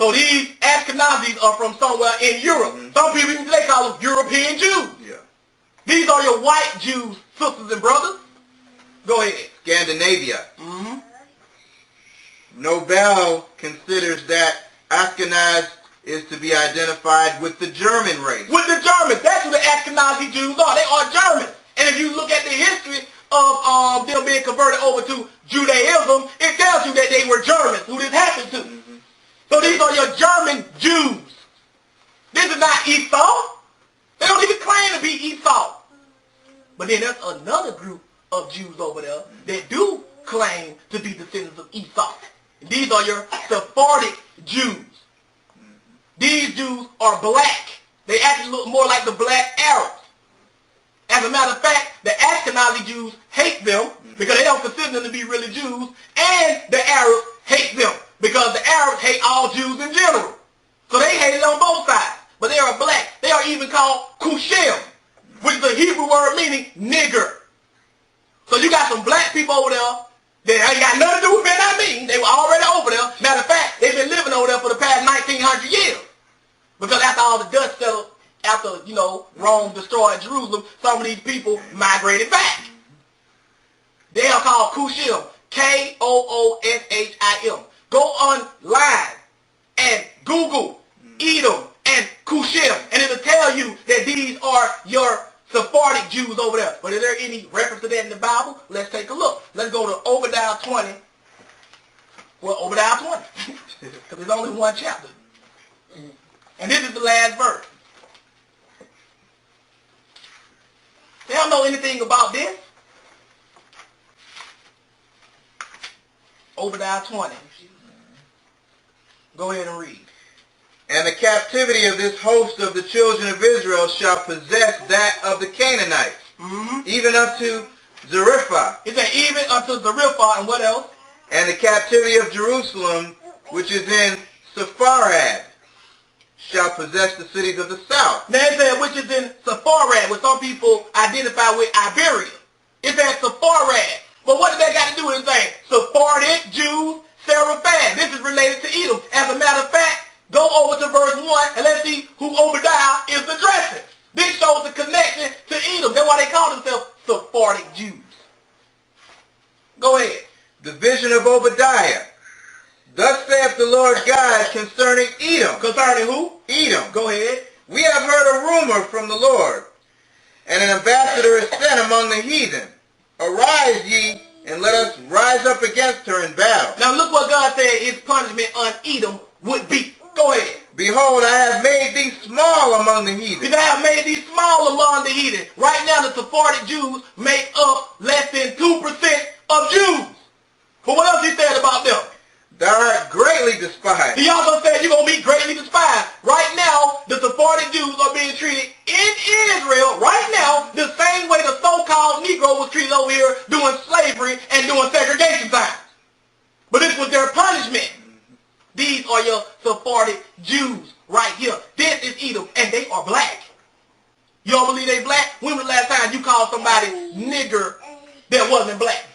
So these Ashkenazis are from somewhere in Europe. Some people even they call them European Jews. Yeah. These are your white Jews, sisters and brothers. Go ahead. Scandinavia. Nobel considers that Ashkenaz is to be identified with the German race. With the Germans. That's who the Ashkenazi Jews are. They are Germans. And if you look at the history of them being converted over to Judaism, it tells you that they were Germans, who this happened to. So these are your German Jews. This is not Esau. They don't even claim to be Esau. But then there's another group of Jews over there that do claim to be descendants of Esau. These are your Sephardic Jews. These Jews are black. They actually look more like the black Arabs. As a matter of fact, the Ashkenazi Jews hate them because they don't consider them to be really Jews, and the Arabs hate them because the Arabs hate all Jews in general. So they hate it on both sides. But they are black. They are even called Kushim, which is a Hebrew word meaning nigger. So you got some black people over there that ain't got nothing to do with it. I mean, they were already over there. Matter of fact, they've been living over there for the past 1900 years. Because after all the dust settled, after, Rome destroyed Jerusalem, some of these people migrated back. They are called Kushim. K-O-O-S-H-I-M. Go online and Google Edom and Kushim, and it'll tell you that these are your Sephardic Jews over there. But is there any reference to that in the Bible? Let's take a look. Let's go to Obadiah 20. Well, Obadiah 20. Because there's only one chapter. And this is the last verse. They don't know anything about this. Obadiah 20. Go ahead and read. And the captivity of this host of the children of Israel shall possess that of the Canaanites, even unto Zarephath. It said even unto Zarephath, and what else? And the captivity of Jerusalem, which is in Sepharad, shall possess the cities of the south. Now it said which is in Sepharad, which some people identify with Iberia. It said Sepharad. But what does that got to do with anything? Sephardic Jews, Seraphad. This is related to Edom. As a matter of fact, go over to verse 1 and let's see who Obadiah is addressing. This shows the connection to Edom. That's why they call themselves Sephardic Jews. Go ahead. The vision of Obadiah. Thus saith the Lord God concerning Edom. Concerning who? Edom. Go ahead. We have heard a rumor from the Lord, and an ambassador is sent among the heathen. Arise ye, and let us rise up against her in battle. Now look what God said his punishment on Edom would be. Go ahead. Behold, I have made thee small among the heathen. Because I have made thee small among the heathen. Right now the Sephardic Jews make up less than 2% of Jews. But what else he said about them? Thou art greatly despised. He also said you're going to be greatly despised. Right now, the Sephardic Jews are being treated in Israel, right now, the same way the so-called Negro was treated over here doing slavery and doing segregation time. But this was their punishment. These are your Sephardic Jews right here. This is Edom, and they are black. You don't believe they black? When was the last time you called somebody nigger that wasn't black?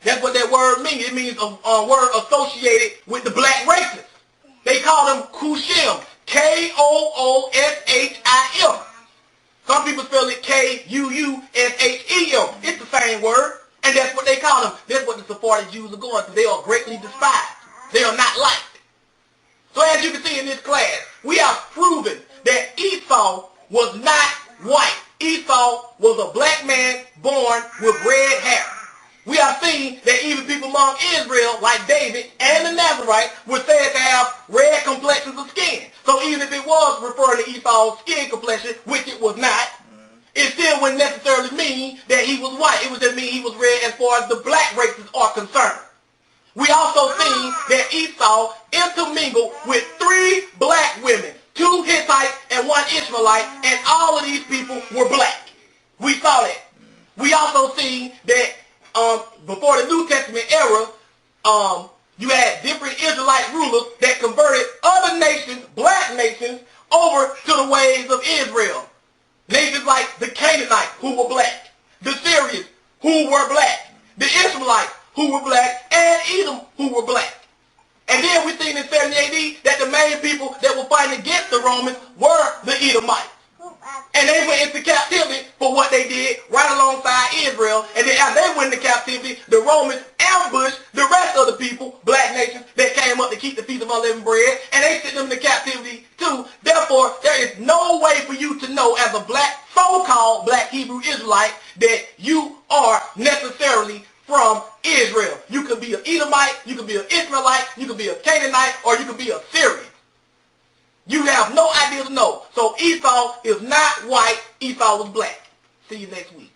That's what that word means. It means a word associated with the black races. They call them Kushim. K-O-O-S-H-I-M. Some people spell it K-U-U-S-H-E-M. It's the same word. And that's what they call them. That's what the Sephardic Jews are going through. They are greatly despised. They are not liked. So as you can see in this class, we have proven that Esau was not white. Esau was a black man born with red hair. We have seen that even people among Israel, like David and the Nazarites, were said to have red complexions of skin. So even if it was referring to Esau's skin complexion, which it was not, it still wouldn't necessarily mean that he was white. It would just mean he was red as far as the black races are concerned. We also seen that Esau intermingled with 3 black women, 2 Hittites and 1 Ishmaelite, and all of these people were black. We saw that. We also seen that before the New Testament era, you had different Israelite rulers that converted other nations, black nations, over to the ways of Israel. Nations like the Canaanites, who were black, the Syrians, who were black, the Ishmaelites, who were black, and Edom, who were black. And then we seen this main people that were fighting against the Romans were the Edomites. And they went into captivity for what they did right alongside Israel. And then after they went into captivity, the Romans ambushed the rest of the people, black nations, that came up to keep the feast of unleavened bread. And they sent them into captivity too. Therefore, there is no way for you to know as a black, so-called black Hebrew Israelite that you are necessarily from Israel. You could be an Edomite, you could be an Ishmaelite, you could be a Canaanite, or you could be a Syrian. You have no idea to know. So Esau is not white, Esau was black. See you next week.